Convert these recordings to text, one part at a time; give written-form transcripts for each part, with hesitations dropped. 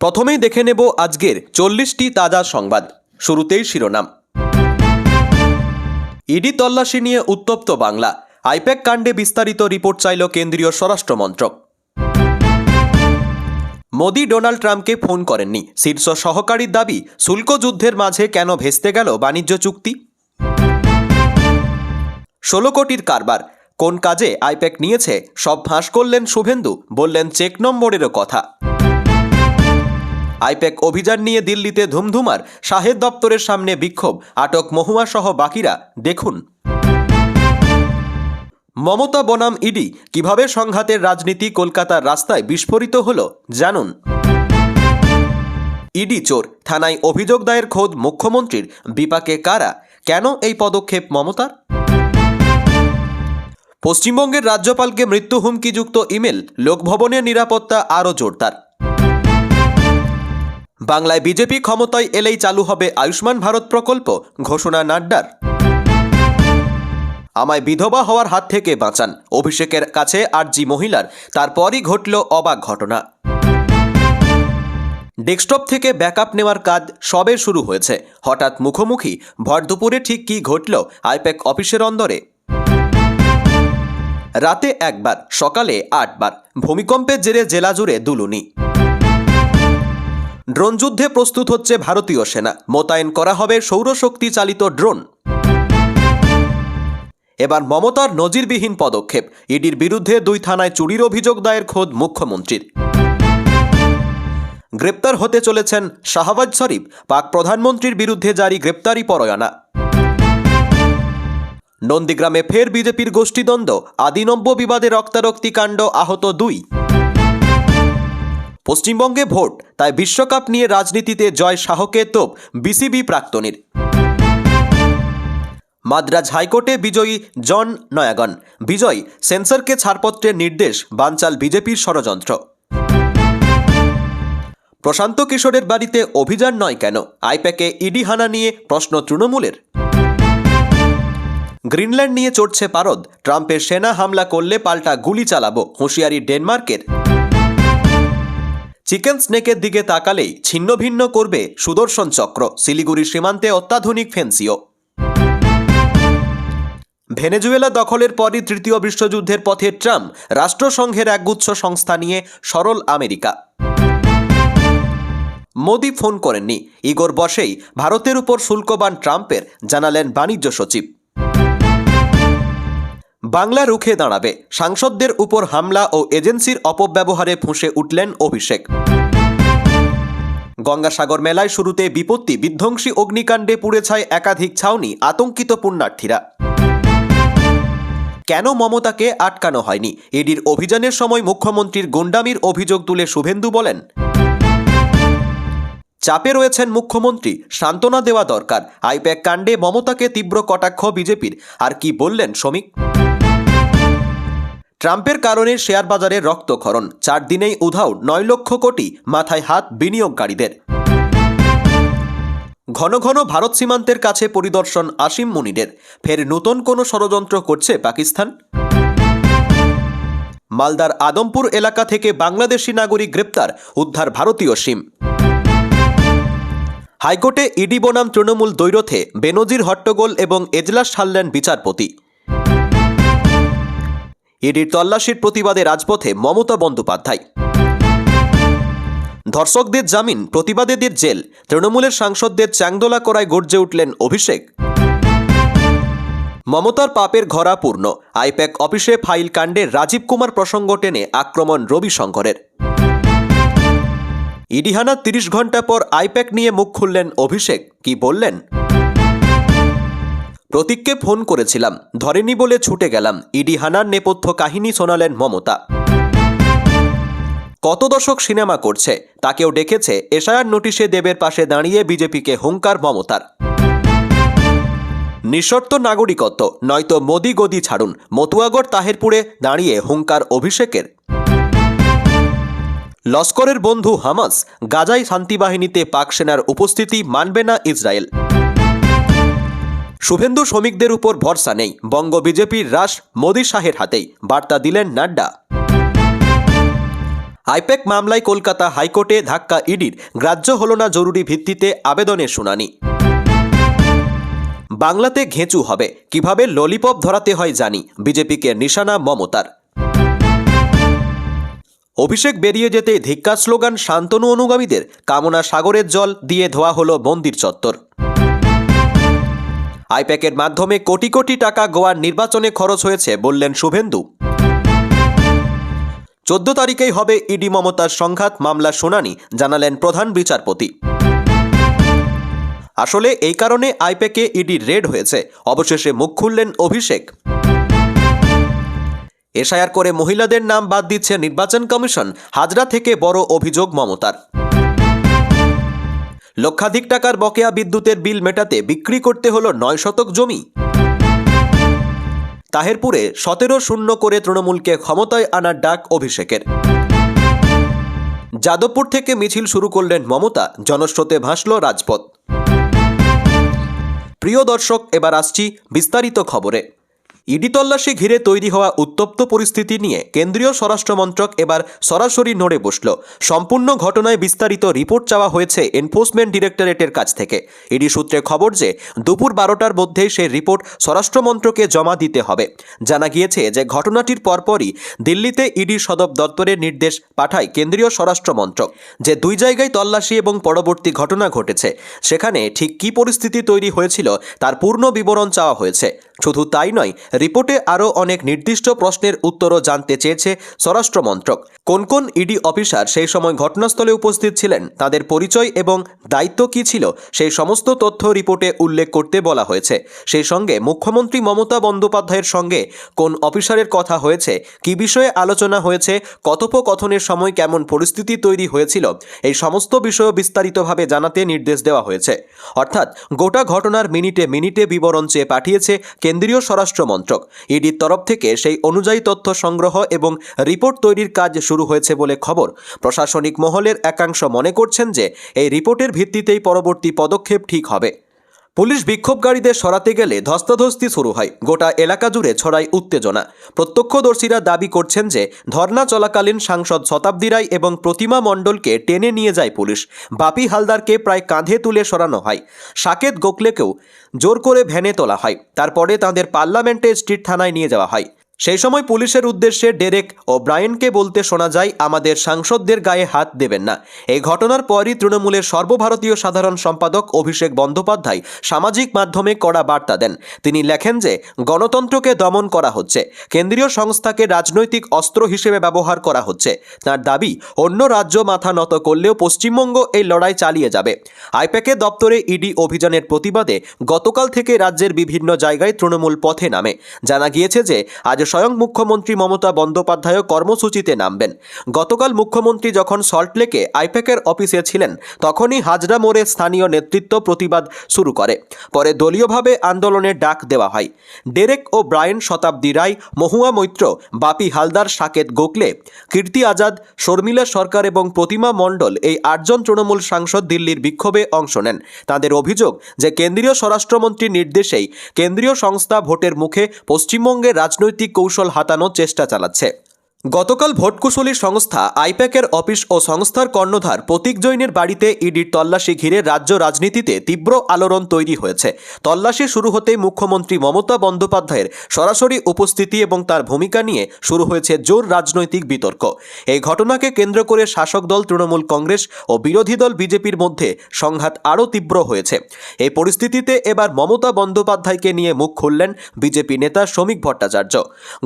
প্রথমেই দেখে নেব আজকের 40টি তাজা সংবাদ। শুরুতেই শিরোনাম। ইডি তল্লাশি নিয়ে উত্তপ্ত বাংলা। আইপ্যাক কাণ্ডে বিস্তারিত রিপোর্ট চাইল কেন্দ্রীয় স্বরাষ্ট্র মন্ত্রক। মোদি ডোনাল্ড ট্রাম্পকে ফোন করেননি, শীর্ষ সহকারীর দাবি। শুল্ক যুদ্ধের মাঝে কেন ভেস্তে গেল বাণিজ্য চুক্তি? 16 কোটির কারবার, কোন কাজে আইপ্যাক নিয়েছে সব ফাঁস করলেন শুভেন্দু, বললেন চেক নম্বরেরও কথা। আইপ্যাক অভিযান নিয়ে দিল্লিতে ধুমধুমার, শাহেদ দপ্তরের সামনে বিক্ষোভ, আটক মহুয়া সহ বাকিরা। দেখুন। মমতা বনাম ইডি, কিভাবে সংঘাতের রাজনীতি কলকাতার রাস্তায় বিস্ফোরিত হলো জানুন। ইডি চোর, থানায় অভিযোগ দায়ের খোদ মুখ্যমন্ত্রীর, বিপাকে কারা, কেন এই পদক্ষেপ মমতার? পশ্চিমবঙ্গের রাজ্যপালকে মৃত্যু হুমকিযুক্ত ইমেল, লোকভবনের নিরাপত্তা আরও জোরদার। বাংলায় বিজেপি ক্ষমতায় এলেই চালু হবে আয়ুষ্মান ভারত প্রকল্প, ঘোষণা নাড্ডার। আমায় বিধবা হওয়ার হাত থেকে বাঁচান, অভিষেকের কাছে আর্জি মহিলার, তারপরই ঘটল অবাক ঘটনা। ডেস্কটপ থেকে ব্যাকআপ নেওয়ার কাজ সবে শুরু হয়েছে, হঠাৎ মুখোমুখি। ভর দুপুরে ঠিক কী ঘটল আইপ্যাক অফিসের অন্দরে? রাতে একবার, সকালে 8 বার, ভূমিকম্পের জেরে জেলা জুড়ে দুলুনি। ড্রোন যুদ্ধে প্রস্তুত হচ্ছে ভারতীয় সেনা, মোতায়েন করা হবে সৌরশক্তি চালিত ড্রোন। এবার মমতার নজিরবিহীন পদক্ষেপ, ইডির বিরুদ্ধে 2 থানায় চুরির অভিযোগ দায়ের খোদ মুখ্যমন্ত্রীর। গ্রেপ্তার হতে চলেছেন শাহবাজ শরীফ, পাক প্রধানমন্ত্রীর বিরুদ্ধে জারি গ্রেপ্তারি পরোয়ানা। নন্দীগ্রামে ফের বিজেপির গোষ্ঠীদ্বন্দ্ব, আদিনব্য বিবাদে রক্তারক্তি কাণ্ড, আহত 2। পশ্চিমবঙ্গে ভোট, তাই বিশ্বকাপ নিয়ে রাজনীতিতে জয় শাহকে তোপ বিসিবি প্রাক্তনীর। মাদ্রাজ হাইকোর্টে বিজয়ী জন নয়াগন, বিজয় সেন্সরকে ছাড়পত্রের নির্দেশ, বানচাল বিজেপির ষড়যন্ত্র। প্রশান্ত কিশোরের বাড়িতে অভিযান নয় কেন, আইপ্যাকে ইডি হানা নিয়ে প্রশ্ন তৃণমূলের। গ্রিনল্যান্ড নিয়ে চড়ছে পারদ, ট্রাম্পের সেনা হামলা করলে পাল্টা গুলি চালাবো, হুঁশিয়ারি ডেনমার্কের। চিকেন স্নেকের দিকে তাকালেই ছিন্ন ভিন্ন করবে সুদর্শন চক্র, শিলিগুড়ি সীমান্তে অত্যাধুনিক ফেন্সিও। ভেনেজুয়েলা দখলের পরই তৃতীয় বিশ্বযুদ্ধের পথে ট্রাম্প, রাষ্ট্রসংঘের একগুচ্ছ সংস্থা নিয়ে সরল আমেরিকা। মোদি ফোন করেননি, ইগোর বসেই ভারতের উপর শুল্কবান ট্রাম্পের, জানালেন বাণিজ্য সচিব। বাংলা রুখে দাঁড়াবে, সাংসদদের উপর হামলা ও এজেন্সির অপব্যবহারে ফুঁসে উঠলেন অভিষেক। গঙ্গাসাগর মেলায় শুরুতে বিপত্তি, বিধ্বংসী অগ্নিকাণ্ডে পুড়ে ছায় একাধিক ছাউনি, আতঙ্কিত পুণ্যার্থীরা। কেন মমতাকে আটকানো হয়নি? ইডির অভিযানের সময় মুখ্যমন্ত্রীর গুন্ডামির অভিযোগ তুলে শুভেন্দু বলেন, চাপে রয়েছেন মুখ্যমন্ত্রী, সান্ত্বনা দেওয়া দরকার। আইপ্যাক কাণ্ডে মমতাকে তীব্র কটাক্ষ বিজেপির। আর কি বললেন শ্রমিক? ট্রাম্পের কারণে শেয়ার বাজারে রক্তক্ষরণ, 4 দিনেই উধাও 9 লক্ষ কোটি, মাথায় হাত বিনিয়োগকারীদের। ঘন ঘন ভারত সীমান্তের কাছে পরিদর্শন আসিম মুনিরের, ফের নতুন কোনো ষড়যন্ত্র করছে পাকিস্তান? মালদার আদমপুর এলাকা থেকে বাংলাদেশি নাগরিক গ্রেপ্তার, উদ্ধার ভারতীয় সিম। হাইকোর্টে ইডি বনাম তৃণমূল দ্বৈরথে বেনজির হট্টগোল এবং এজলাস সারলেন বিচারপতি। ইডির তল্লাশির প্রতিবাদে রাজপথে মমতা বন্দ্যোপাধ্যায়। ধর্ষকদের জামিন, প্রতিবাদীদের জেল, তৃণমূলের সাংসদদের চ্যাংদোলা করায় গর্জে উঠলেন অভিষেক। মমতার পাপের ঘরা পূর্ণ, আইপ্যাক অফিসে ফাইল কাণ্ডে রাজীব কুমার প্রসঙ্গ টেনে আক্রমণ রবিশঙ্করের। ইডি হানার 30 ঘন্টা পর আইপ্যাক নিয়ে মুখ খুললেন অভিষেক। কি বললেন? প্রতীককে ফোন করেছিলাম, ধরেনি বলে ছুটে গেলাম। ইডি হানার নেপথ্য কাহিনী শোনালেন মমতা। কত দশক সিনেমা করছে, তাকেও ডেকেছে এসআইআর নোটিশে দেবের পাশে দাঁড়িয়ে বিজেপিকে হুঙ্কার মমতার। নিঃশর্ত নাগরিকত্ব, নয়তো মোদি গদি ছাড়ুন, মতুয়াগড় তাহেরপুরে দাঁড়িয়ে হুঙ্কার অভিষেকের। লস্করের বন্ধু হামাস, গাজায় শান্তিবাহিনীতে পাক সেনার উপস্থিতি মানবে না ইসরায়েল। শুভেন্দু শ্রমিকদের উপর ভরসা নেই, বঙ্গ বিজেপির রাশ মোদি শাহের হাতেই, বার্তা দিলেন নাড্ডা। আইপ্যাক মামলায় কলকাতা হাইকোর্টে ধাক্কা ইডির, গ্রাহ্য হল না জরুরি ভিত্তিতে আবেদনের শুনানি। বাংলাতে ঘেঁচু হবে, কিভাবে ললিপপ ধরাতে হয় জানি, বিজেপিকে নিশানা মমতার। অভিষেক বেরিয়ে যেতে ধিক্কার স্লোগান শান্তনু অনুগামীদের, কামনা সাগরের জল দিয়ে ধোয়া হলো মন্দির চত্বর। আইপ্যাকের মাধ্যমে কোটি কোটি টাকা গোয়ার নির্বাচনে খরচ হয়েছে বললেন শুভেন্দু। 14 তারিখেই হবে ইডি মমতার সংঘাত মামলা শুনানি, জানালেন প্রধান বিচারপতি। আসলে এই কারণে আইপ্যাকে ইডি রেড হয়েছে, অবশেষে মুখ খুললেন অভিষেক। এসআইআর করে মহিলাদের নাম বাদ দিচ্ছে নির্বাচন কমিশন, হাজরা থেকে বড় অভিযোগ মমতার। লক্ষাধিক টাকার বকেয়া বিদ্যুতের বিল মেটাতে বিক্রি করতে হলো 9 শতক জমি। তাহেরপুরে 17-0 করে তৃণমূলকে ক্ষমতায় আনার ডাক অভিষেকের। যাদবপুর থেকে মিছিল শুরু করলেন মমতা, জনস্রোতে ভাসল রাজপথ। প্রিয় দর্শক, এবার আসছি বিস্তারিত খবরে। ইডি তল্লাশি ঘিরে তৈরি হওয়া উত্তপ্ত পরিস্থিতি নিয়ে কেন্দ্রীয় স্বরাষ্ট্রমন্ত্রক এবার সরাসরি নড়ে বসল। সম্পূর্ণ ঘটনায় বিস্তারিত রিপোর্ট চাওয়া হয়েছে এনফোর্সমেন্ট ডিরেক্টরেটের কাছ থেকে। ইডি সূত্রে খবর যে দুপুর 12টার মধ্যেই সেই রিপোর্ট স্বরাষ্ট্রমন্ত্রকে জমা দিতে হবে। জানা গিয়েছে যে ঘটনাটির পরপরই দিল্লিতে ইডি সদর দপ্তরের নির্দেশ পাঠায় কেন্দ্রীয় স্বরাষ্ট্রমন্ত্রক যে 2 জায়গায় তল্লাশি এবং পরবর্তী ঘটনা ঘটেছে সেখানে ঠিক কী পরিস্থিতি তৈরি হয়েছিল তার পূর্ণ বিবরণ চাওয়া হয়েছে। শুধু তাই নয়, রিপোর্টে আরও অনেক নির্দিষ্ট প্রশ্নের উত্তরও জানতে চেয়েছে স্বরাষ্ট্রমন্ত্রক। কোন কোন ইডি অফিসার সেই সময় ঘটনাস্থলে উপস্থিত ছিলেন, তাদের পরিচয় এবং দায়িত্ব কী ছিল, সেই সমস্ত তথ্য রিপোর্টে উল্লেখ করতে বলা হয়েছে। সেই সঙ্গে মুখ্যমন্ত্রী মমতা বন্দ্যোপাধ্যায়ের সঙ্গে কোন অফিসারের কথা হয়েছে, কী বিষয়ে আলোচনা হয়েছে, কথোপকথনের সময় কেমন পরিস্থিতি তৈরি হয়েছিল, এই সমস্ত বিষয় বিস্তারিতভাবে জানাতে নির্দেশ দেওয়া হয়েছে। অর্থাৎ গোটা ঘটনার মিনিটে মিনিটে বিবরণ চেয়ে পাঠিয়েছে কেন্দ্রীয় স্বরাষ্ট্রমন্ত্রক। ইডির তরফ থেকে সেই অনুযায়ী তথ্য সংগ্রহ এবং রিপোর্ট তৈরির কাজ শুরু হয়েছে বলে খবর। প্রশাসনিক মহলের একাংশ মনে করছেন যে এই রিপোর্টের ভিত্তিতেই পরবর্তী পদক্ষেপ ঠিক হবে। পুলিশ বিক্ষোভকারীদের সরাতে গেলে ধস্তাধস্তি শুরু হয়, গোটা এলাকা জুড়ে ছড়ায় উত্তেজনা। প্রত্যক্ষদর্শীরা দাবি করছেন যে ধর্না চলাকালীন সাংসদ শতাব্দী রায় এবং প্রতিমা মণ্ডলকে টেনে নিয়ে যায় পুলিশ। বাপি হালদারকে প্রায় কাঁধে তুলে সরানো হয়, সাকেত গোখলেকেও জোর করে ভ্যানে তোলা হয়, তারপরে তাঁদের পার্লামেন্টে স্ট্রিট থানায় নিয়ে যাওয়া হয়। সেই সময় পুলিশের উদ্দেশ্যে ডেরেক ও ব্রায়েনকে বলতে শোনা যায়, আমাদের সাংসদদের গায়ে হাত দেবেন না। এই ঘটনার পরই তৃণমূলের সর্বভারতীয় সাধারণ সম্পাদক অভিষেক বন্দ্যোপাধ্যায় সামাজিক মাধ্যমে কড়া বার্তা দেন। তিনি লেখেন যে গণতন্ত্রকে দমন করা হচ্ছে, কেন্দ্রীয় সংস্থাকে রাজনৈতিক অস্ত্র হিসেবে ব্যবহার করা হচ্ছে। তার দাবি, অন্য রাজ্য মাথা নত করলেও পশ্চিমবঙ্গ এই লড়াই চালিয়ে যাবে। আইপ্যাকের দপ্তরে ইডি অভিযানের প্রতিবাদে গতকাল থেকে রাজ্যের বিভিন্ন জায়গায় তৃণমূল পথে নামে। জানা গিয়েছে যে আজ স্বয়ং মুখ্যমন্ত্রী মমতা বন্দ্যোপাধ্যায় কর্মসূচিতে নামবেন। গতকাল মুখ্যমন্ত্রী যখন সল্টলেকে আইপ্যাকের অফিসে ছিলেন তখনই হাজরা মোড়ে স্থানীয় নেতৃত্ব প্রতিবাদ শুরু করে। পরে দলীয়ভাবে আন্দোলনের ডাক দেওয়া হয়। ডেরেক ও ব্রায়েন, শতাব্দী রায়, মহুয়া মৈত্র, বাপি হালদার, সাকেত গোখলে, কীর্তি আজাদ, শর্মিলা সরকার এবং প্রতিমা মণ্ডল এই 8 জন তৃণমূল সাংসদ দিল্লির বিক্ষোভে অংশ নেন। তাদের অভিযোগ যে কেন্দ্রীয় স্বরাষ্ট্রমন্ত্রীর নির্দেশেই কেন্দ্রীয় সংস্থা ভোটের মুখে পশ্চিমবঙ্গের রাজনৈতিক কৌশল হাতানোর চেষ্টা চালাচ্ছে। গতকাল ভোটকুশলী সংস্থা আইপ্যাকের অফিস ও সংস্থার কর্ণধার প্রতীক জৈনের বাড়িতে ইডির তল্লাশি ঘিরে রাজ্য রাজনীতিতে তীব্র আলোড়ন তৈরি হয়েছে। তল্লাশি শুরু হতেই মুখ্যমন্ত্রী মমতা বন্দ্যোপাধ্যায়ের সরাসরি উপস্থিতি এবং তার ভূমিকা নিয়ে শুরু হয়েছে জোর রাজনৈতিক বিতর্ক। এই ঘটনাকে কেন্দ্র করে শাসক দল তৃণমূল কংগ্রেস ও বিরোধী দল বিজেপির মধ্যে সংঘাত আরও তীব্র হয়েছে। এই পরিস্থিতিতে এবার মমতা বন্দ্যোপাধ্যায়কে নিয়ে মুখ খুললেন বিজেপি নেতা শ্রমিক ভট্টাচার্য।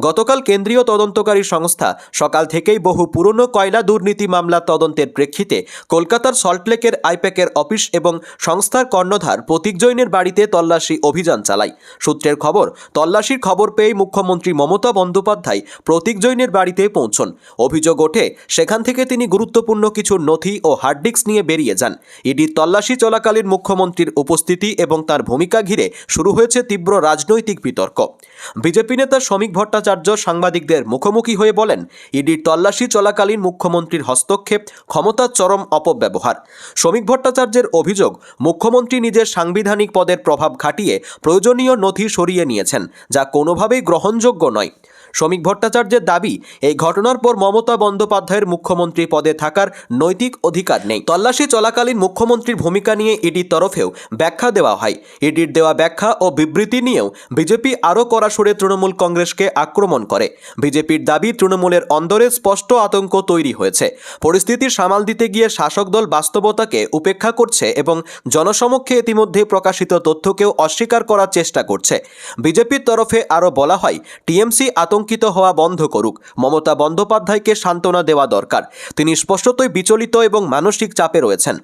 গতকাল কেন্দ্রীয় তদন্তকারী সংস্থা সকাল থেকেই বহু পুরনো কয়লা দুর্নীতি মামলা তদন্তের প্রেক্ষিতে কলকাতার সল্টলেকের আইপ্যাকের অফিস এবং সংস্থার কর্ণধার প্রতীক জৈনের বাড়িতে তল্লাশি অভিযান চালায়। সূত্রের খবর, তল্লাশির খবর পেয়ে মুখ্যমন্ত্রী মমতা বন্দ্যোপাধ্যায় প্রতীক জৈনের বাড়িতে পৌঁছন। অভিযোগ ওঠে সেখান থেকে তিনি গুরুত্বপূর্ণ কিছু নথি ও হার্ড ডিস্ক নিয়ে বেরিয়ে যান। ইডির তল্লাশি চলাকালীন মুখ্যমন্ত্রীর উপস্থিতি এবং তার ভূমিকা ঘিরে শুরু হয়েছে তীব্র রাজনৈতিক বিতর্ক। বিজেপি নেতা শ্রমিক ভট্টাচার্য সাংবাদিকদের মুখোমুখি হয়ে বলেন, ইডির তল্লাশি চলাকালীন মুখ্যমন্ত্রীর হস্তক্ষেপ ক্ষমতার চরম অপব্যবহার। শ্রমিক ভট্টাচার্যের অভিযোগ, মুখ্যমন্ত্রী নিজের সাংবিধানিক পদের প্রভাব খাটিয়ে প্রয়োজনীয় নথি সরিয়ে নিয়েছেন, যা কোনোভাবেই গ্রহণযোগ্য নয়। শ্রমিক ভট্টাচার্যের দাবি, এই ঘটনার পর মমতা বন্দ্যোপাধ্যায়ের মুখ্যমন্ত্রী পদে থাকার নৈতিক অধিকার নেই। তল্লাশি চলাকালীন মুখ্যমন্ত্রীর ভূমিকা নিয়ে ইডির তরফেও ব্যাখ্যা দেওয়া হয়। ইডির দেওয়া ব্যাখ্যা ও বিবৃতি নিয়েও বিজেপি আরও কড়া সুরে তৃণমূল কংগ্রেসকে আক্রমণ করে। বিজেপির দাবি, তৃণমূলের অন্দরে স্পষ্ট আতঙ্ক তৈরি হয়েছে। পরিস্থিতি সামাল দিতে গিয়ে শাসক দল বাস্তবতাকে উপেক্ষা করছে এবং জনসমক্ষে ইতিমধ্যে প্রকাশিত তথ্যকেও অস্বীকার করার চেষ্টা করছে। বিজেপির তরফে আরও বলা হয়, টিএমসি আতঙ্কিত হওয়া বন্ধ করুক। মমতা বন্দ্যোপাধ্যায়কে সান্ত্বনা দেওয়া দরকার। তিনি স্পষ্টতই বিচলিত এবং মানসিক চাপে রয়েছেন।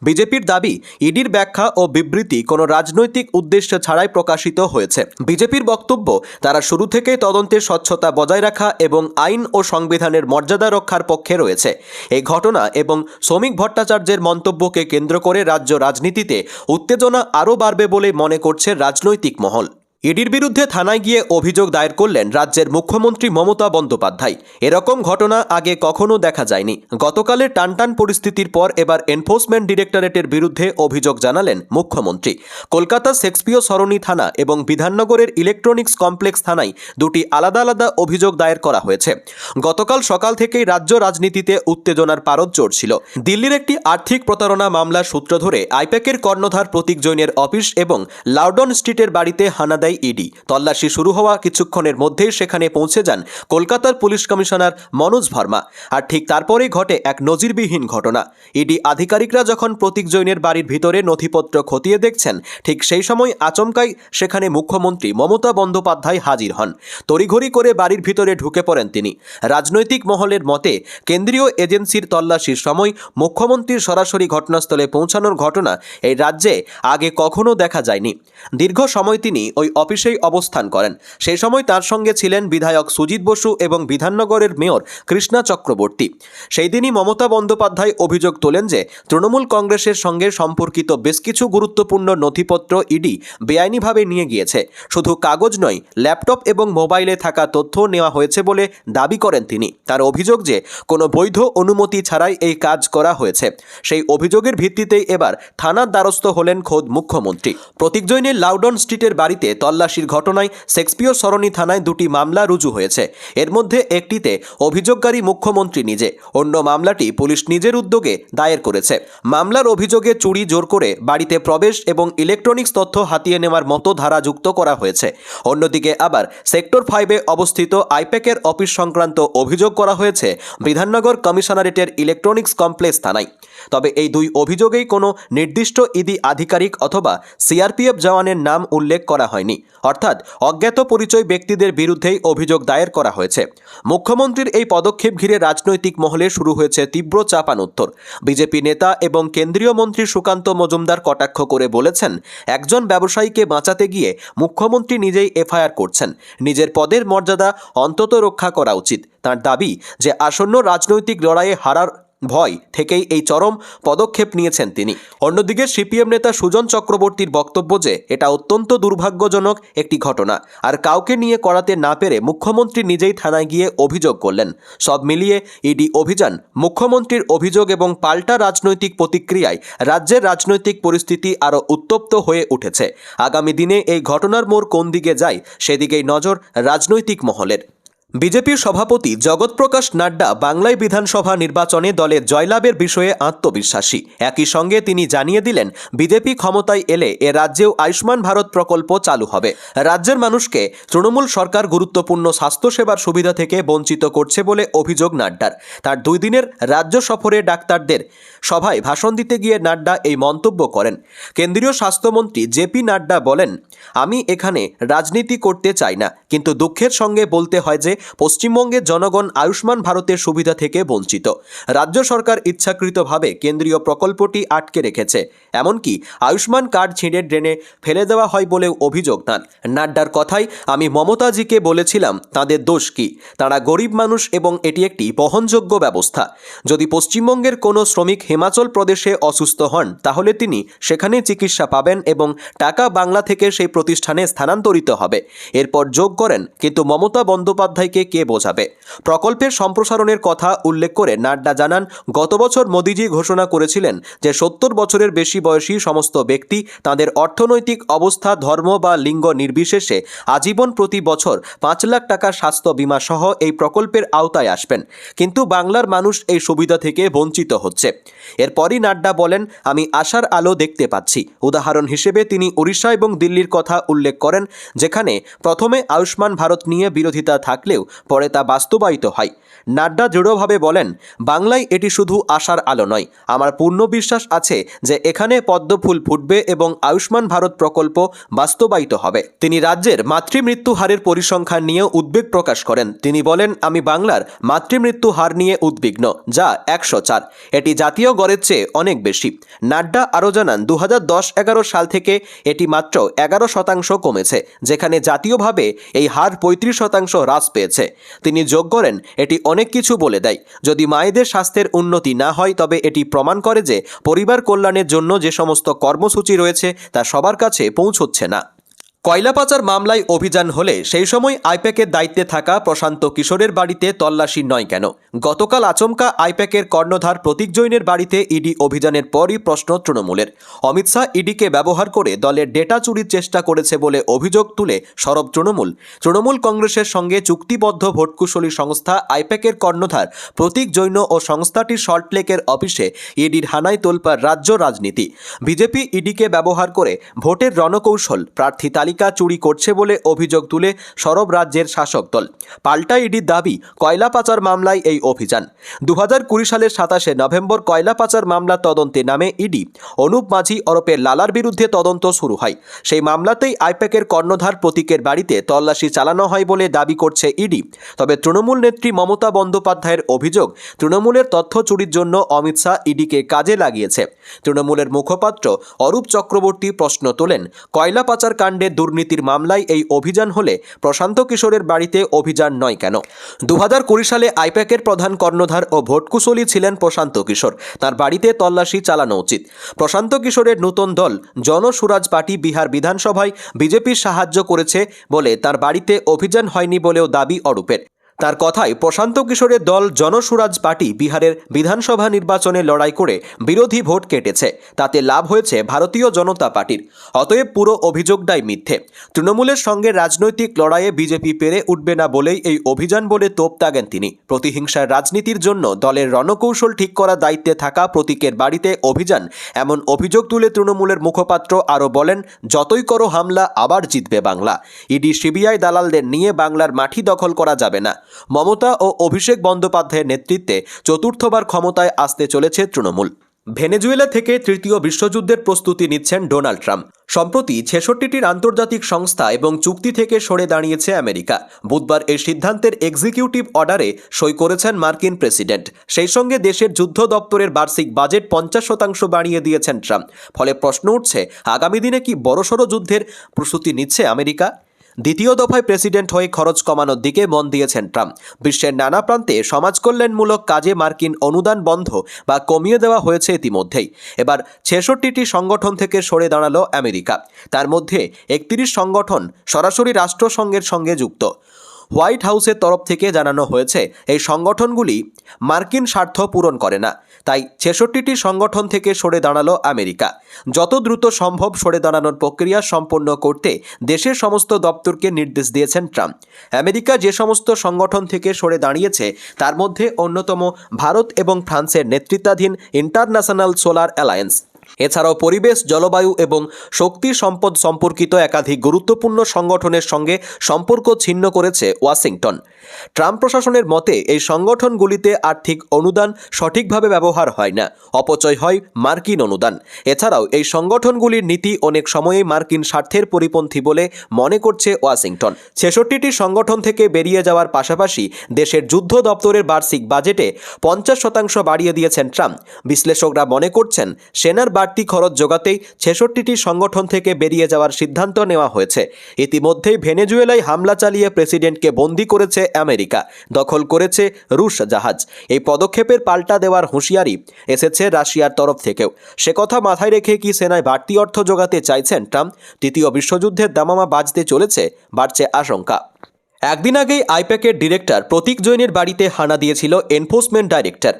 বিজেপির দাবি, ইডির ব্যাখ্যা ও বিবৃতি কোনো রাজনৈতিক উদ্দেশ্য ছাড়াই প্রকাশিত হয়েছে। বিজেপির বক্তব্য, তারা শুরু থেকেই তদন্তের স্বচ্ছতা বজায় রাখা এবং আইন ও সংবিধানের মর্যাদা রক্ষার পক্ষে রয়েছে। এই ঘটনা এবং শ্রমিক ভট্টাচার্যের মন্তব্যকে কেন্দ্র করে রাজ্য রাজনীতিতে উত্তেজনা আরও বাড়বে বলে মনে করছে রাজনৈতিক মহল। ইডির বিরুদ্ধে থানায় গিয়ে অভিযোগ দায়ের করলেন রাজ্যের মুখ্যমন্ত্রী মমতা বন্দ্যোপাধ্যায়। এরকম ঘটনা আগে কখনো দেখা যায়নি। গতকালের টানটান পরিস্থিতির পর এবার এনফোর্সমেন্ট ডিরেক্টরেটের বিরুদ্ধে অভিযোগ জানালেন মুখ্যমন্ত্রী। কলকাতার শেক্সপিয়র সরণি থানা এবং বিধাননগরের ইলেকট্রনিক্স কমপ্লেক্স থানায় দুটি আলাদা আলাদা অভিযোগ দায়ের করা হয়েছে। গতকাল সকাল থেকেই রাজ্য রাজনীতিতে উত্তেজনার পারদ চড়ছিল। দিল্লির একটি আর্থিক প্রতারণা মামলার সূত্র ধরে আইপ্যাকের কর্ণধার প্রতীক জৈনের অফিস এবং লাউডন স্ট্রিটের বাড়িতে হানা দেয় ইডি। তল্লাশি শুরু হওয়া কিছুক্ষণের মধ্যেই সেখানে পৌঁছে যান কলকাতার পুলিশ কমিশনার মনোজ ভার্মা। আর ঠিক তারপরেই ঘটে এক নজিরবিহীন ঘটনা। ইডি আধিকারিকরা যখন প্রতীক জৈনের বাড়ির ভিতরে নথিপত্র খতিয়ে দেখছেন, ঠিক সেই সময় আচমকাই সেখানে মুখ্যমন্ত্রী মমতা বন্দ্যোপাধ্যায় হাজির হন। তড়িঘড়ি করে বাড়ির ভিতরে ঢুকে পড়েন তিনি। রাজনৈতিক মহলের মতে, কেন্দ্রীয় এজেন্সির তল্লাশির সময় মুখ্যমন্ত্রীর সরাসরি ঘটনাস্থলে পৌঁছানোর ঘটনা এই রাজ্যে আগে কখনো দেখা যায়নি। দীর্ঘ সময় তিনি ওই অফিসেই অবস্থান করেন। সেই সময় তার সঙ্গে ছিলেন বিধায়ক সুজিত বসু এবং বিধাননগরের মেয়র কৃষ্ণা চক্রবর্তী। সেই দিনই মমতা বন্দ্যোপাধ্যায় অভিযোগ তোলেন যে তৃণমূল কংগ্রেসের সঙ্গে সম্পর্কিত বেশ কিছু গুরুত্বপূর্ণ নথিপত্র ইডি বেআইনিভাবে নিয়ে গিয়েছে। শুধু কাগজ নয়, ল্যাপটপ এবং মোবাইলে থাকা তথ্য নেওয়া হয়েছে বলে দাবি করেন তিনি। তার অভিযোগ যে কোনো বৈধ অনুমতি ছাড়াই এই কাজ করা হয়েছে। সেই অভিযোগের ভিত্তিতেই এবার থানার দ্বারস্থ হলেন খোদ মুখ্যমন্ত্রী। প্রতীক জৈনের লাউডন স্ট্রিটের বাড়িতে তল্লাশির ঘটনায় শেক্সপিয়র সরণি থানায় দুটি মামলা রুজু হয়েছে। এর মধ্যে একটিতে অভিযোগকারী মুখ্যমন্ত্রী নিজে, অন্য মামলাটি পুলিশ নিজের উদ্যোগে দায়ের করেছে। মামলার অভিযোগে চুরি, জোর করে বাড়িতে প্রবেশ এবং ইলেকট্রনিক্স তথ্য হাতিয়ে নেওয়ার মতো ধারা যুক্ত করা হয়েছে। অন্যদিকে আবার সেক্টর 5-এ অবস্থিত আইপ্যাকের অফিস সংক্রান্ত অভিযোগ করা হয়েছে বিধাননগর কমিশনারেটের ইলেকট্রনিক্স কমপ্লেক্স থানায়। তবে এই দুই অভিযোগেই কোনো নির্দিষ্ট ইডি আধিকারিক অথবা সিআরপিএফ জওয়ানের নাম উল্লেখ করা হয়নি। অর্থাৎ অজ্ঞাত পরিচয় ব্যক্তিদের বিরুদ্ধেই অভিযোগ দায়ের করা হয়েছে। মুখ্যমন্ত্রীর এই পদক্ষেপ ঘিরে রাজনৈতিক মহলে শুরু হয়েছে তীব্র চাপানোত্তর। বিজেপি নেতা এবং কেন্দ্রীয় মন্ত্রী সুকান্ত মজুমদার কটাক্ষ করে বলেছেন, একজন ব্যবসায়ীকে বাঁচাতে গিয়ে মুখ্যমন্ত্রী নিজেই এফআইআর করছেন। নিজের পদের মর্যাদা অন্তত রক্ষা করা উচিত। তার দাবি যে আসন্ন রাজনৈতিক লড়াইয়ে হারার ভয় থেকেই এই চরম পদক্ষেপ নিয়েছেন তিনি। অন্যদিকে সিপিএম নেতা সুজন চক্রবর্তীর বক্তব্য যে এটা অত্যন্ত দুর্ভাগ্যজনক একটি ঘটনা, আর কাউকে নিয়ে করাতে না পেরে মুখ্যমন্ত্রী নিজেই থানায় গিয়ে অভিযোগ করলেন। সব মিলিয়ে ইডি অভিযান, মুখ্যমন্ত্রীর অভিযোগ এবং পাল্টা রাজনৈতিক প্রতিক্রিয়ায় রাজ্যের রাজনৈতিক পরিস্থিতি আরও উত্তপ্ত হয়ে উঠেছে। আগামী দিনে এই ঘটনার মোড় কোন দিকে যায় সেদিকেই নজর রাজনৈতিক মহলের। বিজেপির সভাপতি জগৎপ্রকাশ নাড্ডা বাংলায় বিধানসভা নির্বাচনে দলের জয়লাভের বিষয়ে আত্মবিশ্বাসী। একই সঙ্গে তিনি জানিয়ে দিলেন, বিজেপি ক্ষমতায় এলে এ রাজ্যেও আয়ুষ্মান ভারত প্রকল্প চালু হবে। রাজ্যের মানুষকে তৃণমূল সরকার গুরুত্বপূর্ণ স্বাস্থ্যসেবার সুবিধা থেকে বঞ্চিত করছে বলে অভিযোগ নাড্ডার। তার 2 দিনের রাজ্য সফরে ডাক্তারদের সভায় ভাষণ দিতে গিয়ে নাড্ডা এই মন্তব্য করেন। কেন্দ্রীয় স্বাস্থ্যমন্ত্রী জেপি নাড্ডা বলেন, আমি এখানে রাজনীতি করতে চাই না, কিন্তু দুঃখের সঙ্গে বলতে হয় যে পশ্চিমবঙ্গের জনগণ আয়ুষ্মান ভারতের সুবিধা থেকে বঞ্চিত। রাজ্য সরকার ইচ্ছাকৃতভাবে কেন্দ্রীয় প্রকল্পটি আটকে রেখেছে। এমনকি আয়ুষ্মান কার্ড ছিঁড়ে ড্রেনে ফেলে দেওয়া হয় বলেও অভিযোগ তাঁর। নাড্ডার কথায়, আমি মমতাজিকে বলেছিলাম তাদের দোষ কি, তারা গরিব মানুষ এবং এটি একটি বহনযোগ্য ব্যবস্থা। যদি পশ্চিমবঙ্গের কোনো শ্রমিক হিমাচল প্রদেশে অসুস্থ হন, তাহলে তিনি সেখানে চিকিৎসা পাবেন এবং টাকা বাংলা থেকে সেই প্রতিষ্ঠানে স্থানান্তরিত হবে। এরপর যোগ করেন, কিন্তু মমতা বন্দ্যোপাধ্যায় বাংলাদেশকে কে বোঝাবে? প্রকল্পের সম্প্রসারণের কথা উল্লেখ করে নাড্ডা জানান, গত বছর মোদিজি ঘোষণা করেছিলেন যে 70 বছরের বেশি বয়সী সমস্ত ব্যক্তি তাদের অর্থনৈতিক অবস্থা, ধর্ম বা লিঙ্গ নির্বিশেষে আজীবন প্রতি বছর 5 লাখ টাকা স্বাস্থ্য বীমা সহ এই প্রকল্পের আওতায় আসবেন। কিন্তু বাংলার মানুষ এই সুবিধা থেকে বঞ্চিত হচ্ছে। এরপরই নাড্ডা বলেন, আমি আশার আলো দেখতে পাচ্ছি। উদাহরণ হিসেবে তিনি উড়িষ্যা এবং দিল্লির কথা উল্লেখ করেন, যেখানে প্রথমে আয়ুষ্মান ভারত নিয়ে বিরোধিতা থাকলেও পরে তা বাস্তবায়িত হয়। নাড্ডা দৃঢ়ভাবে বলেন, বাংলায় এটি শুধু আশার আলো নয়, আমার পূর্ণ বিশ্বাস আছে যে এখানে পদ্মফুল ফুটবে এবং আয়ুষ্মান ভারত প্রকল্প বাস্তবায়িত হবে। তিনি রাজ্যের মাতৃমৃত্যু হারের পরিসংখ্যান নিয়ে উদ্বেগ প্রকাশ করেন। তিনি বলেন, আমি বাংলার মাতৃমৃত্যু হার নিয়ে উদ্বিগ্ন, যা 104। এটি জাতীয় গড়ের চেয়ে অনেক বেশি। নাড্ডা আরও জানান, 2010-11 সাল থেকে এটি মাত্র 11% কমেছে, যেখানে জাতীয়ভাবে এই হার 35% হ্রাস পেয়েছে। তিনি যোগ করেন, এটি অনেক কিছু বলে দেয়। যদি মায়েদের স্বাস্থ্যের উন্নতি না হয়, তবে এটি প্রমাণ করে যে পরিবার কল্যাণের জন্য যে সমস্ত কর্মসূচি রয়েছে তা সবার কাছে পৌঁছচ্ছে না। কয়লা পাচার মামলায় অভিযান হলে সেই সময় আইপ্যাকের দায়িত্বে থাকা প্রশান্ত কিশোরের বাড়িতে তল্লাশি নয় কেন? গতকাল আচমকা আইপ্যাকের কর্ণধার প্রতীক জৈনের বাড়িতে ইডি অভিযানের পরই প্রশ্ন তৃণমূলের। অমিত শাহ ইডিকে ব্যবহার করে দলের ডেটা চুরির চেষ্টা করেছে বলে অভিযোগ তুলে সরব তৃণমূল কংগ্রেসের সঙ্গে চুক্তিবদ্ধ ভোটকুশলী সংস্থা আইপ্যাকের কর্ণধার প্রতীক জৈন ও সংস্থাটির সল্টলেকের অফিসে ইডির হানায় তোলপাড় রাজ্য রাজনীতি। বিজেপি ইডিকে ব্যবহার করে ভোটের রণকৌশল, প্রার্থী তালিকা চুরি করছে বলে অভিযোগ তুলে সরব রাজ্যের শাসক দল। পাল্টা ইডির দাবি, কয়লা পাচার মামলায় এই অভিযান। 2020 সালের 27 নভেম্বর কয়লা পাচার মামলা তদন্তে নামে ইডি। অনুপ মাঝি ওরফে লালার বিরুদ্ধে তদন্ত শুরু হয়। সেই মামলাতেই আইপ্যাকের কর্ণধার প্রতীকের বাড়িতে তল্লাশি চালানো হয় বলে দাবি করছে ইডি। তবে তৃণমূল নেত্রী মমতা বন্দ্যোপাধ্যায়ের অভিযোগ, তৃণমূলের তথ্য চুরির জন্য অমিত শাহ ইডিকে কাজে লাগিয়েছে। তৃণমূলের মুখপাত্র অরূপ চক্রবর্তী প্রশ্ন তোলেন, কয়লা পাচার কাণ্ডে দুর্নীতির মামলায় এই অভিযান হলে প্রশান্ত কিশোরের বাড়িতে অভিযান নয় কেন? 2020 সালে আইপ্যাকের প্রধান কর্ণধার ও ভোটকুশলী ছিলেন প্রশান্ত কিশোর। তার বাড়িতে তল্লাশি চালানো উচিত। প্রশান্ত কিশোরের নতুন দল জনসুরাজ পার্টি বিহার বিধানসভায় বিজেপির সাহায্য করেছে বলে তার বাড়িতে অভিযান হয়নি বলেও দাবি অরূপের। তার কথায়, প্রশান্ত কিশোরের দল জনসুরাজ পার্টি বিহারের বিধানসভা নির্বাচনে লড়াই করে বিরোধী ভোট কেটেছে। তাতে লাভ হয়েছে ভারতীয় জনতা পার্টির। অতএব পুরো অভিযোগটাই মিথ্যে। তৃণমূলের সঙ্গে রাজনৈতিক লড়াইয়ে বিজেপি পেরে উঠবে না বলেই এই অভিযান বলে তোপ দাগেন তিনি। প্রতিহিংসার রাজনীতির জন্য দলের রণকৌশল ঠিক করার দায়িত্বে থাকা প্রতীকের বাড়িতে অভিযান, এমন অভিযোগ তুলে তৃণমূলের মুখপাত্র আরও বলেন, যতই করো হামলা, আবার জিতবে বাংলা। ইডি সিবিআই দালালদের নিয়ে বাংলার মাটি দখল করা যাবে না। মমতা ও অভিষেক বন্দ্যোপাধ্যায়ের নেতৃত্বে চতুর্থবার ক্ষমতায় আসতে চলেছে তৃণমূল। ভেনেজুয়েলা থেকে তৃতীয় বিশ্বযুদ্ধের প্রস্তুতি নিচ্ছেন ডোনাল্ড ট্রাম্প। সম্প্রতি 66টির আন্তর্জাতিক সংস্থা এবং চুক্তি থেকে সরে দাঁড়িয়েছে আমেরিকা। বুধবার এই সিদ্ধান্তের এক্সিকিউটিভ অর্ডারে সই করেছেন মার্কিন প্রেসিডেন্ট। সেই সঙ্গে দেশের যুদ্ধ দপ্তরের বার্ষিক বাজেট 50% বাড়িয়ে দিয়েছেন ট্রাম্প। ফলে প্রশ্ন উঠছে, আগামী দিনে কি বড়সড় যুদ্ধের প্রস্তুতি নিচ্ছে আমেরিকা? দ্বিতীয় দফায় প্রেসিডেন্ট হয়ে খরচ কমানোর দিকে মন দিয়েছেন ট্রাম্প। বিশ্বের নানা প্রান্তে সমাজ কল্যাণমূলক কাজে মার্কিন অনুদান বন্ধ বা কমিয়ে দেওয়া হয়েছে ইতিমধ্যেই। এবার 66টি সংগঠন থেকে সরে দাঁড়ালো আমেরিকা। তার মধ্যে 31 সংগঠন সরাসরি রাষ্ট্রসংঘের সঙ্গে যুক্ত। হোয়াইট হাউসের তরফ থেকে জানানো হয়েছে, এই সংগঠনগুলি মার্কিন স্বার্থ পূরণ করে না। তাই 66টি সংগঠন থেকে সরে দাঁড়ালো আমেরিকা। যত দ্রুত সম্ভব সরে দাঁড়ানোর প্রক্রিয়া সম্পন্ন করতে দেশের সমস্ত দপ্তরকে নির্দেশ দিয়েছেন ট্রাম্প। আমেরিকা যে সমস্ত সংগঠন থেকে সরে দাঁড়িয়েছে তার মধ্যে অন্যতম ভারত এবং ফ্রান্সের নেতৃত্বাধীন ইন্টারন্যাশনাল সোলার অ্যালায়েন্স। এছাড়াও পরিবেশ, জলবায়ু এবং শক্তি সম্পদ সম্পর্কিত একাধিক গুরুত্বপূর্ণ সংগঠনের সঙ্গে সম্পর্ক ছিন্ন করেছে ওয়াশিংটন। ট্রাম্প প্রশাসনের মতে এই সংগঠনগুলিতে আর্থিক অনুদান সঠিকভাবে ব্যবহার হয় না, অপচয় হয় মার্কিন অনুদান। এছাড়াও এই সংগঠনগুলির নীতি অনেক সময়ই মার্কিন স্বার্থের পরিপন্থী বলে মনে করছে ওয়াশিংটন। 66টি সংগঠন থেকে বেরিয়ে যাওয়ার পাশাপাশি দেশের যুদ্ধ দপ্তরের বার্ষিক বাজেটে 50% বাড়িয়ে দিয়েছেন ট্রাম্প। বিশ্লেষকরা মনে করছেন, সেনার বাড়তি খরচ জোগাতেই 66টি সংগঠন থেকে বেরিয়ে যাওয়ার সিদ্ধান্ত নেওয়া হয়েছে। ইতিমধ্যেই ভেনেজুয়েলায় হামলা চালিয়ে প্রেসিডেন্টকে বন্দী করেছে আমেরিকা, দখল করেছে রুশ জাহাজ। এই পদক্ষেপের পাল্টা দেওয়ার হুঁশিয়ারি এসেছে রাশিয়ার তরফ থেকেও। সে কথা মাথায় রেখে কি সেনায় বাড়তি অর্থ জোগাতে চাইছেন ট্রাম্প? তৃতীয় বিশ্বযুদ্ধের দামামা বাজতে চলেছে, বাড়ছে আশঙ্কা। একদিন আগেই আইপ্যাকের ডিরেক্টর প্রতীক জৈনের বাড়িতে হানা দিয়েছিল এনফোর্সমেন্ট ডাইরেক্টর।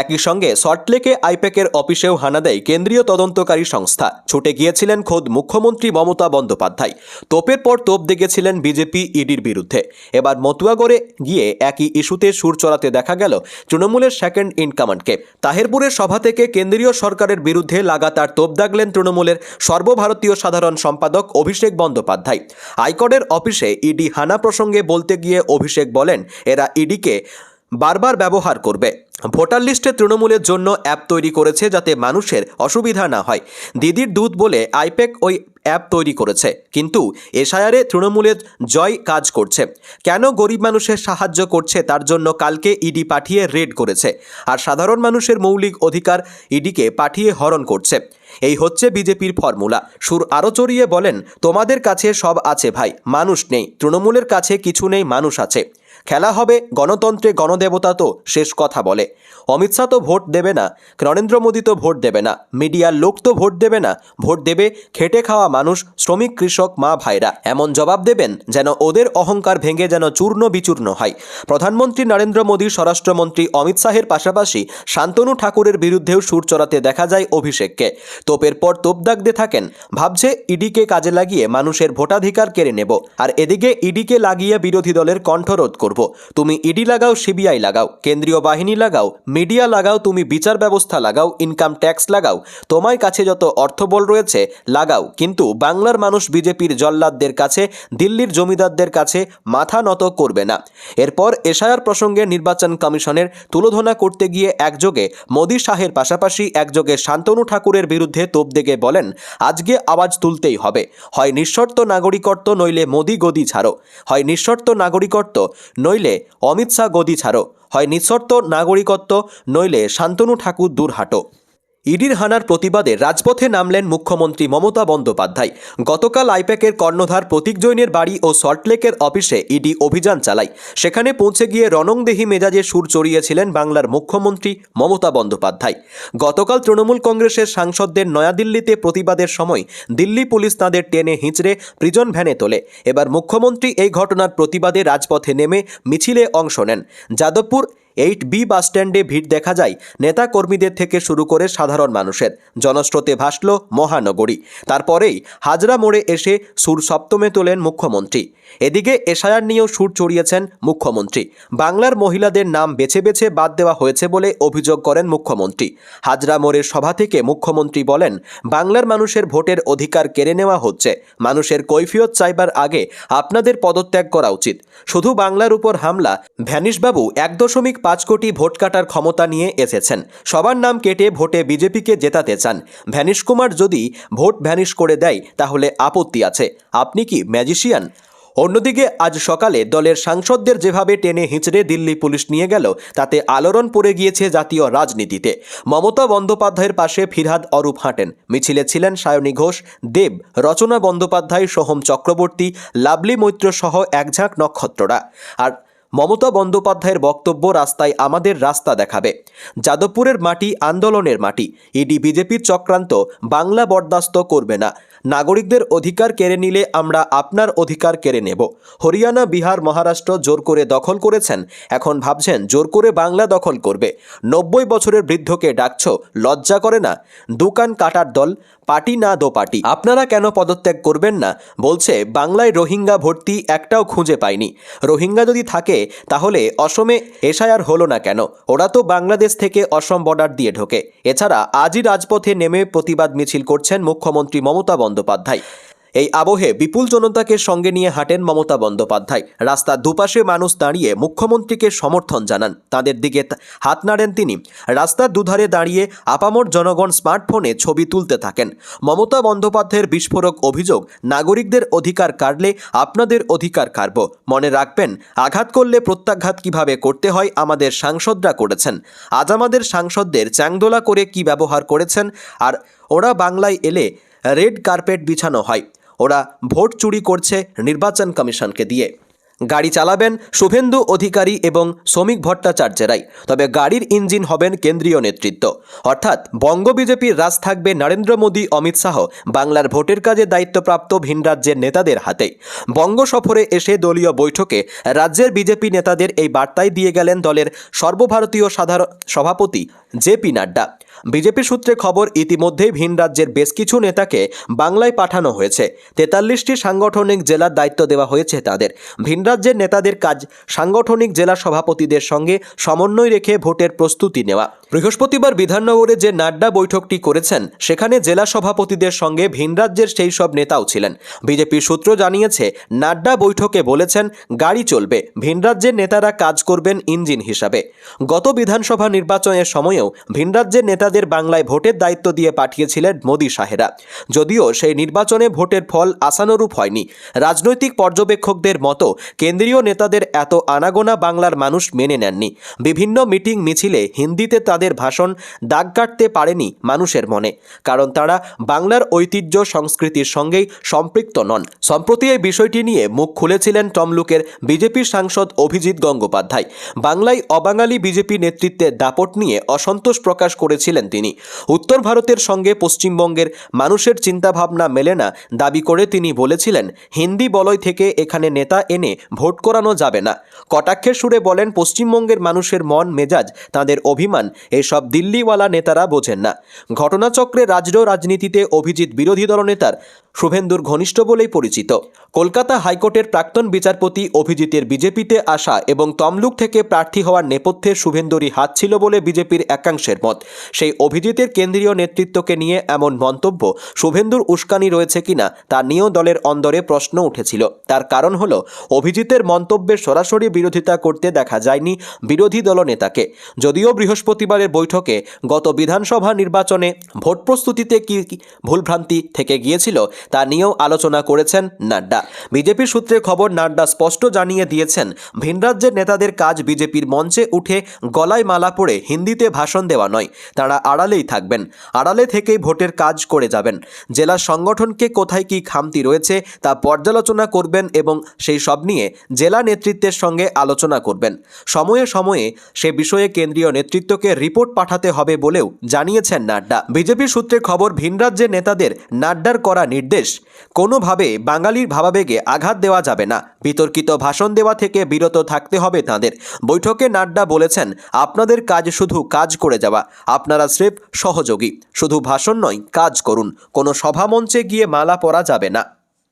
একই সঙ্গে সল্টলেকে আইপ্যাকের অফিসেও হানা দেয় কেন্দ্রীয় তদন্তকারী সংস্থা। ছুটে গিয়েছিলেন খোদ মুখ্যমন্ত্রী মমতা বন্দ্যোপাধ্যায়। তোপের পর তোপ দেখেছিলেন বিজেপি ইডির বিরুদ্ধে। এবার মতুয়াগড়ে গিয়ে একই ইস্যুতে সুর চড়াতে দেখা গেল তৃণমূলের সেকেন্ড ইন কমান্ডকে। তাহেরপুরের সভা থেকে কেন্দ্রীয় সরকারের বিরুদ্ধে লাগাতার তোপ দাগলেন তৃণমূলের সর্বভারতীয় সাধারণ সম্পাদক অভিষেক বন্দ্যোপাধ্যায়। আইকডের অফিসে ইডি হানা প্রসঙ্গে বলতে গিয়ে অভিষেক বলেন, এরা ইডিকে বারবার ব্যবহার করবে। ভোটার লিস্টে তৃণমূলের জন্য অ্যাপ তৈরি করেছে যাতে মানুষের অসুবিধা না হয়। দিদির দুধ বলে আইপ্যাক ওই অ্যাপ তৈরি করেছে, কিন্তু এসআইআরে তৃণমূলের জয় কাজ করছে। কেন গরিব মানুষের সাহায্য করছে তার জন্য কালকে ইডি পাঠিয়ে রেড করেছে, আর সাধারণ মানুষের মৌলিক অধিকার ইডিকে পাঠিয়ে হরণ করছে। এই হচ্ছে বিজেপির ফর্মুলা। সুর আরও চড়িয়ে বলেন, তোমাদের কাছে সব আছে ভাই, মানুষ নেই। তৃণমূলের কাছে কিছু নেই, মানুষ আছে। খেলা হবে গণতন্ত্রে, গণদেবতা তো শেষ কথা বলে। অমিত শাহ তো ভোট দেবে না, নরেন্দ্র মোদী তো ভোট দেবে না, মিডিয়ার লোক তো ভোট দেবে না। ভোট দেবে খেটে খাওয়া মানুষ, শ্রমিক, কৃষক, মা ভাইরা। এমন জবাব দেবেন যেন ওদের অহংকার ভেঙে যেন চূর্ণ বিচূর্ণ হয়। প্রধানমন্ত্রী নরেন্দ্র মোদী, স্বরাষ্ট্রমন্ত্রী অমিত শাহের পাশাপাশি শান্তনু ঠাকুরের বিরুদ্ধেও সুর চড়াতে দেখা যায় অভিষেককে। তোপের পর তোপ দাগতে থাকেন। ভাবছে ইডিকে কাজে লাগিয়ে মানুষের ভোটাধিকার কেড়ে নেব, আর এদিকে ইডিকে লাগিয়ে বিরোধী দলের কণ্ঠরোধ করব। তুমি ইডি লাগাও, সিবিআই লাগাও, কেন্দ্রীয় বাহিনী লাগাও, মিডিয়া লাগাও, তুমি বিচার ব্যবস্থা লাগাও, ইনকাম ট্যাক্স লাগাও, তোমার কাছে যত অর্থবল রয়েছে লাগাও, কিন্তু বাংলার মানুষ বিজেপির জল্লাদদের কাছে, দিল্লির জমিদারদের কাছে মাথা নত করবে না। এরপর এসআইআর প্রসঙ্গে নির্বাচন কমিশনের তুলোধনা করতে গিয়ে একযোগে মোদী শাহের পাশাপাশি একযোগে শান্তনু ঠাকুরের বিরুদ্ধে তোপ দেগে বলেন, আজকে আওয়াজ তুলতেই হবে। হয় নিঃশর্ত নাগরিকত্ব, নইলে মোদী গদি ছাড়ো। হয় নিঃশর্ত নাগরিকত্ব, নইলে অমিত শাহ গদি ছাড়ো। হয় নিঃশর্ত নাগরিকত্ব, নইলে শান্তনু ঠাকুর দূর হাঁটো। ইডির হানার প্রতিবাদে রাজপথে নামলেন মুখ্যমন্ত্রী মমতা বন্দ্যোপাধ্যায়। গতকাল আইপ্যাকের কর্ণধার প্রতীক জৈনের বাড়ি ও সল্টলেকের অফিসে ইডি অভিযান চালায়। সেখানে পৌঁছে গিয়ে রণংদেহী মেজাজে সুর চড়িয়েছিলেন বাংলার মুখ্যমন্ত্রী মমতা বন্দ্যোপাধ্যায়। গতকাল তৃণমূল কংগ্রেসের সাংসদদের নয়াদিল্লিতে প্রতিবাদের সময় দিল্লি পুলিশ তাঁদের টেনে হিঁচড়ে প্রিজন ভ্যানে তোলে। এবার মুখ্যমন্ত্রী এই ঘটনার প্রতিবাদে রাজপথে নেমে মিছিলে অংশ নেন। যাদবপুর 8B বাসস্ট্যান্ডে ভিড় দেখা যায় নেতা কর্মীদের থেকে শুরু করে সাধারণ মানুষের। জনস্রোতে ভাসল মহানগরী। তারপরেই হাজরা মোড়ে এসে সুর সপ্তমে তোলেন মুখ্যমন্ত্রী। এদিকে এসআইআর নিয়েও সুর চড়িয়েছেন মুখ্যমন্ত্রী। বাংলার মহিলাদের নাম বেছে বেছে বাদ দেওয়া হয়েছে বলে অভিযোগ করেন মুখ্যমন্ত্রী। হাজরা মোড়ের সভা থেকে মুখ্যমন্ত্রী বলেন, বাংলার মানুষের ভোটের অধিকার কেড়ে নেওয়া হচ্ছে। মানুষের কৈফিয়ত চাইবার আগে আপনাদের পদত্যাগ করা উচিত। শুধু বাংলার উপর হামলা। ভ্যানিশবাবু 1.5 কোটি ভোট কাটার ক্ষমতা নিয়ে এসেছেন। সবার নাম কেটে ভোটে বিজেপিকে জেতাতে চান। ভ্যানিশ কুমার যদি ভোট ভ্যানিশ করে দেয় তাহলে আপত্তি আছে। আপনি কি ম্যাজিশিয়ান? অন্যদিকে আজ সকালে দলের সাংসদদের যেভাবে টেনে হিঁচড়ে দিল্লি পুলিশ নিয়ে গেল, তাতে আলোড়ন পড়ে গিয়েছে জাতীয় রাজনীতিতে। মমতা বন্দ্যোপাধ্যায়ের পাশে ফিরহাদ অরূপ হাঁটেন। মিছিলে ছিলেন সায়নী ঘোষ, দেব, রচনা বন্দ্যোপাধ্যায়, সোহম চক্রবর্তী, লাভলি মৈত্র সহ একঝাঁক নক্ষত্ররা। আর মমতা বন্দ্যোপাধ্যায়ের বক্তব্য, রাস্তায় আমাদের রাস্তা দেখাবে। যাদবপুরের মাটি আন্দোলনের মাটি। ইডি বিজেপির চক্রান্ত বাংলা বরদাস্ত করবে না। নাগরিকদের অধিকার কেড়ে নিলে আমরা আপনার অধিকার কেড়ে নেব। হরিয়ানা, বিহার, মহারাষ্ট্র জোর করে দখল করেছেন, এখন ভাবছেন জোর করে বাংলা দখল করবে। 90 বছরের বৃদ্ধকে ডাকছ, লজ্জা করে না? দোকান কাটার দল, পার্টি না দো পার্টি। আপনারা কেন পদত্যাগ করবেন না? বলছে বাংলায় রোহিঙ্গা ভর্তি একটাও খুঁজে পায়নি। রোহিঙ্গা যদি থাকে তাহলে অসমে এসআইআর হলো না কেন? ওরা তো বাংলাদেশ থেকে অসম বর্ডার দিয়ে ঢোকে। এছাড়া আজই রাজপথে নেমে প্রতিবাদ মিছিল করছেন মুখ্যমন্ত্রী মমতা বন্দ্যোপাধ্যায়। এই আবহে বিপুল জনতাকে সঙ্গে নিয়ে হাঁটেন মমতা বন্দ্যোপাধ্যায়। রাস্তার দুপাশে মানুষ দাঁড়িয়ে মুখ্যমন্ত্রীকে সমর্থন জানান, তাদের দিকে হাত নাড়েন তিনি। রাস্তার দুধারে দাঁড়িয়ে আপামর জনগণ স্মার্টফোনে ছবি তুলতে থাকেন। মমতা বন্দ্যোপাধ্যায়ের বিস্ফোরক অভিযোগ, নাগরিকদের অধিকার কাড়লে আপনাদের অধিকার কাড়ব। মনে রাখবেন, আঘাত করলে প্রত্যাঘাত কিভাবে করতে হয় আমাদের সাংসদরা করেছেন। আজ আমাদের সাংসদদের চ্যাংদোলা করে কি ব্যবহার করেছেন। আর ওরা বাংলায় এলে রেড কার্পেট বিছানো হয়। ওরা ভোট চুরি করছে নির্বাচন কমিশনকে দিয়ে। গাড়ি চালাবেন শুভেন্দু অধিকারী এবং শ্রমিক ভট্টাচার্যেরাই, তবে গাড়ির ইঞ্জিন হবেন কেন্দ্রীয় নেতৃত্ব। অর্থাৎ বঙ্গ বিজেপির রাজ থাকবে নরেন্দ্র মোদী, অমিত শাহ বাংলার ভোটের কাজে দায়িত্বপ্রাপ্ত ভিন রাজ্যের নেতাদের হাতে। বঙ্গ সফরে এসে দলীয় বৈঠকে রাজ্যের বিজেপি নেতাদের এই বার্তাই দিয়ে গেলেন দলের সর্বভারতীয় সাধারণ সভাপতি জেপি নাড্ডা। বিজেপি সূত্রে খবর, ইতিমধ্যেই ভিন রাজ্যের বেশ কিছু নেতাকে বাংলায় পাঠানো হয়েছে। 43টি সাংগঠনিক জেলার দায়িত্ব দেওয়া হয়েছে তাদের। ভিন রাজ্যের নেতাদের কাজ সাংগঠনিক জেলা সভাপতিদের সঙ্গে সমন্বয় রেখে ভোটের প্রস্তুতি নেওয়া। বৃহস্পতিবার বিধাননগরে যে নাড্ডা বৈঠকটি করেছেন, সেখানে জেলা সভাপতিদের সঙ্গে ভিন রাজ্যের সেই সব নেতাও ছিলেন। বিজেপির সূত্র জানিয়েছে, নাড্ডা বৈঠকে বলেছেন গাড়ি চলবে, ভিন রাজ্যের নেতারা কাজ করবেন ইঞ্জিন হিসাবে। গত বিধানসভা নির্বাচনের সময়েও ভিন রাজ্যের নেতাদের বাংলায় ভোটের দায়িত্ব দিয়ে পাঠিয়েছিলেন মোদী সাহেরা। যদিও সেই নির্বাচনে ভোটের ফল আশানুরূপ হয়নি। রাজনৈতিক পর্যবেক্ষকদের মতো কেন্দ্রীয় নেতাদের এত আনাগোনা বাংলার মানুষ মেনে নেননি। বিভিন্ন মিটিং মিছিলে হিন্দিতে তাদের ভাষণ দাগ কাটতে পারেনি মানুষের মনে, কারণ তারা বাংলার ঐতিহ্য সংস্কৃতির সঙ্গেই সম্পৃক্ত নন। সম্প্রতি এই বিষয়টি নিয়ে মুখ খুলেছিলেন তমলুকের বিজেপির সাংসদ অভিজিৎ গঙ্গোপাধ্যায়। বাংলায় অবাঙালি বিজেপি নেতৃত্বের দাপট নিয়ে অসন্তোষ প্রকাশ করেছিলেন তিনি। উত্তর ভারতের সঙ্গে পশ্চিমবঙ্গের মানুষের চিন্তাভাবনা মেলে না দাবি করে তিনি বলেছিলেন, হিন্দি বলয় থেকে এখানে নেতা এনে ভোট করানো যাবে না। কটাক্ষের সুরে বলেন, পশ্চিমবঙ্গের মানুষের মন মেজাজ, তাদের অভিমান এসব দিল্লিওয়ালা নেতারা বোঝেন না। ঘটনাচক্রে রাজনীতিতে অভিজিৎ বিরোধী দলনেতার শুভেন্দুর ঘনিষ্ঠ বলেই পরিচিত। কলকাতা হাইকোর্টের প্রাক্তন বিচারপতি অভিজিতের বিজেপিতে আসা এবং তমলুক থেকে প্রার্থী হওয়ার নেপথ্যে শুভেন্দুরই হাত ছিল বলে বিজেপির একাংশের মত। সেই অভিজিতের কেন্দ্রীয় নেতৃত্বকে নিয়ে এমন মন্তব্য শুভেন্দুর উস্কানি রয়েছে কিনা তা নিয়েও দলের অন্দরে প্রশ্ন উঠেছিল। তার কারণ হলো, অভিজিতের মন্তব্যের সরাসরি বিরোধিতা করতে দেখা যায়নি বিরোধী দলনেতাকে। যদিও বৃহস্পতিবারের বৈঠকে গত বিধানসভা নির্বাচনে ভোট প্রস্তুতিতে কি ভুলভ্রান্তি থেকে গিয়েছিল তা নিয়েও আলোচনা করেছেন নাড্ডা। বিজেপির সূত্রে খবর, নাড্ডা স্পষ্ট জানিয়ে দিয়েছেন, ভিন রাজ্যের নেতাদের কাজ বিজেপির মঞ্চে উঠে গলায় মালা পরে হিন্দিতে ভাষণ দেওয়া নয়। তারা আড়ালেই থাকবেন, আড়ালে থেকেই ভোটের কাজ করে যাবেন। জেলা সংগঠনকে কোথায় কি খামতি রয়েছে তা পর্যালোচনা করবেন এবং সেই সব নিয়ে জেলা নেতৃত্বের সঙ্গে আলোচনা করবেন। সময়ে সময়ে সে বিষয়ে কেন্দ্রীয় নেতৃত্বকে রিপোর্ট পাঠাতে হবে বলেও জানিয়েছেন নাড্ডা। বিজেপির সূত্রে খবর, ভিন রাজ্যের নেতাদের নাড্ডার করা নির্দেশ, কোনোভাবে বাঙালির ভাবাবেগে আঘাত দেওয়া যাবে না। বিতর্কিত ভাষণ দেওয়া থেকে বিরত থাকতে হবে তাদের। বৈঠকে নাড্ডা বলেছেন, আপনাদের কাজ শুধু কাজ করে যাওয়া, আপনারা স্রেফ সহযোগী, শুধু ভাষণ নয় কাজ করুন। কোনো সভা মঞ্চে গিয়ে মালা পরা যাবে না।